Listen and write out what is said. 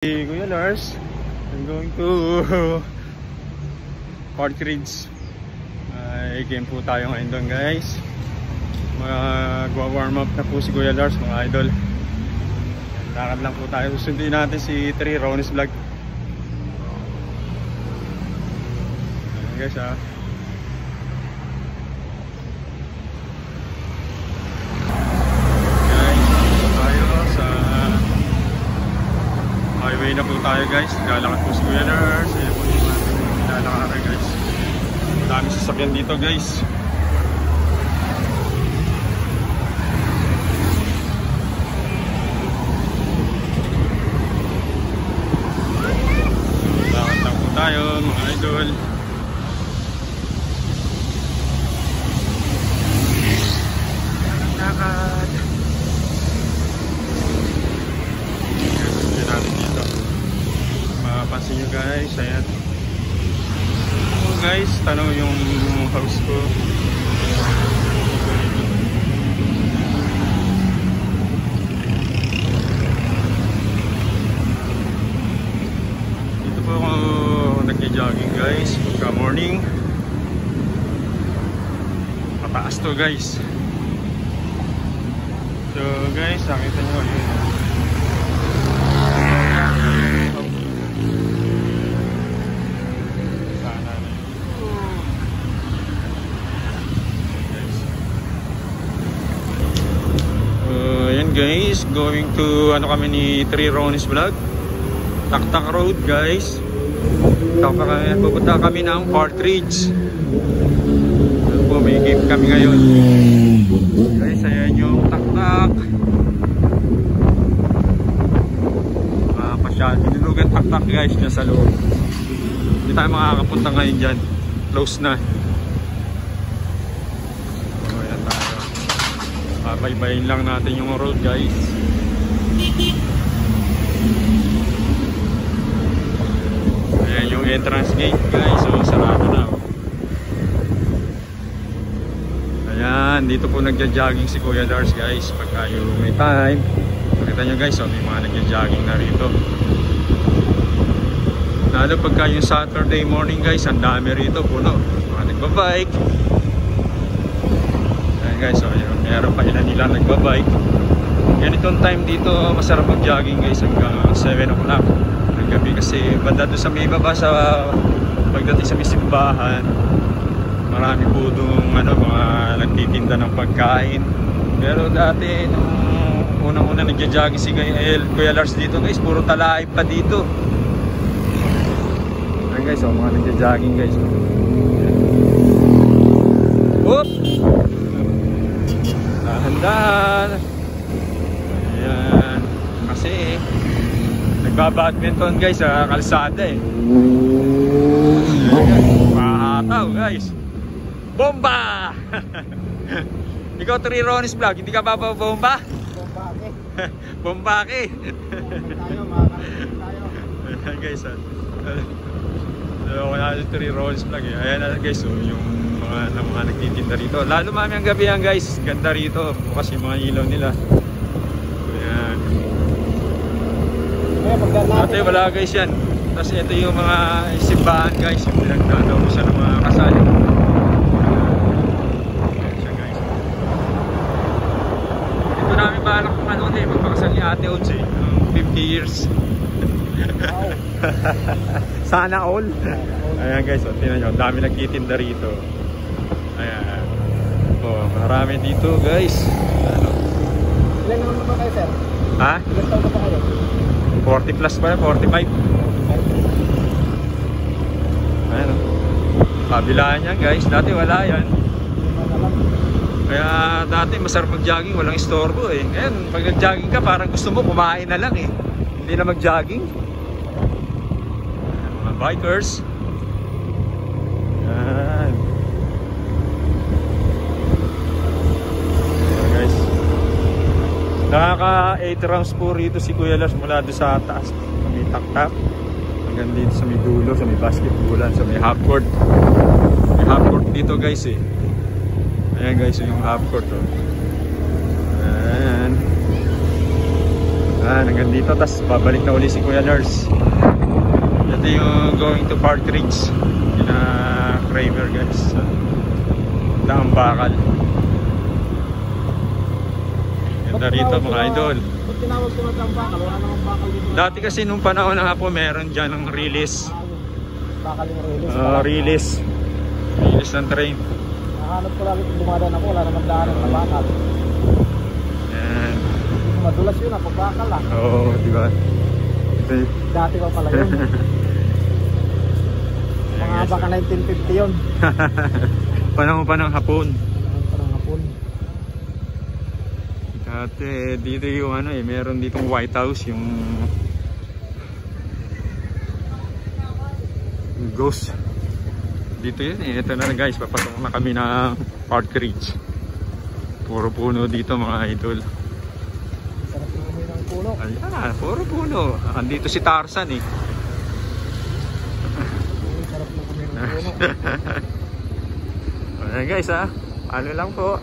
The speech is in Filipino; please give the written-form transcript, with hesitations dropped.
Hey Kuya Lars, I'm going to Park Ridge. Game po tayo ngayon doon guys. Mag-warm up na po si Kuya Lars mga idol. Lakad lang po tayo. Susundin natin si Tri Ronnie's Vlog. Ayan guys ha. Highway na po tayo guys. Lalakad po si Kuya Lars. Ayan po yung lalakad guys. Dami sasakyan dito guys. Lakad lang po tayo mga idol. Lakad. Mapapansin nyo guys, ayan. So guys, tanong yung house ko. Dito po ako nag-jogging guys, pagka morning. Mataas to guys. So guys, nakita nyo yun. Guys, going to kami ni Tri Ronnie's Vlog, Taktak Road guys. Pupunta kami ng Park Ridge. Po, may game kami ngayon guys. Ayan yung Taktak. Pasyal, binulugan Taktak guys dyan sa loob. Hindi tayo makakapunta ngayon dyan, close na. Baybayin lang natin yung road guys. Ayan yung entrance gate guys. So sarado na. Ayan, dito po nagja-jogging si Kuya Lars guys. Pagka yung may time, makita nyo guys, so may mga nagja-jogging na rito. Lalo pagka yung Saturday morning guys, ang dami rito, puno. Mga nagbabike. Ayan guys, so yun. Meron pa ilan nila nagbabike. Ganitong time dito masarap mag-jogging guys hanggang 7 o'clock ng gabi kasi banda doon sa may baba sa pagdating sa may simbahan, marami po doon mga nagtitinda ng pagkain. Pero dati nung unang-una nagja-jogging si Kuya Lars dito guys, puro talaay pa dito. Ayan guys, so mga nagja-jogging guys. Oop! Dahan-dahan. Ayan. Kasi nagbabadminton guys sa kalsada eh. Mahataw guys. Bomba! Ikaw Tri Ronnie's Vlog, hindi ka ba bomba? Bombake. Bombake. Ayan guys. So wala si Tri Ronnie's Vlog eh. Ayan guys, so yung mga nagtitinda rito. Lalo mami ang gabi yan guys. Ganda rito. Bukas yung mga ilaw nila. Ayan. Dati wala guys yan. Tapos ito yung mga simbahan guys. Yung pinagdadaw siya ng mga kasali. Ayan siya guys. Ito namin balak kung ano eh. Magpakasal ni Ate Ods eh. 50 years. Wow. Sana all. Ayan guys. So, tingnan nyo. Dami nagtitinda rito. Ayan. Oh, marami dito guys. Ano? Ilan naman ba kayo sir? Ha? Ilan taon na ba kayo? 40 plus pa, 45. Ayan o. Kabilaan yan guys. Dati wala yan. Kaya dati masarap mag-jogging, walang istorbo eh. Ngayon, pag nag-jogging ka parang gusto mo kumain na lang eh. Hindi na mag-jogging. Mga bikers. Ayan. Nakaka 8 rounds po rito si Kuya Lars mula doon sa taas, sa may Taktak hanggang dito sa may dulo, sa may basketballan, sa may half court. May half court dito guys eh. Ayan guys, yung half court oh. Ayan. Hanggang dito, tas babalik na uli si Kuya Nurse. Ito yung going to Partridge na Kramer guys. Daang bakal. Ganda rito mga idol. Ba't tinawag ko na daang bakal? Wala namang bakal dito. Dati kasi nung panahon na po meron dyan ng release. Bakal yung release. Release ng train. Nahanap ko lagi kung dumadaan ako. Wala namang daanan na bakal. Yan. Madulas yun ako bakal ah. Oo, diba? Dati pa pala yun. Mga baka 1950 yun. Panahon pa ng hapon. Parang hapon. Dati dito yung ano meron ditong White House yung ghost. Dito yun ito na guys, papasok na kami ng Partridge. Puro puno dito mga idol. Sarap yung kami ng puno. Ayan, puro puno. Andito si Tarzan eh. Sarap yung kami ng puno. Ayan guys ano lang po.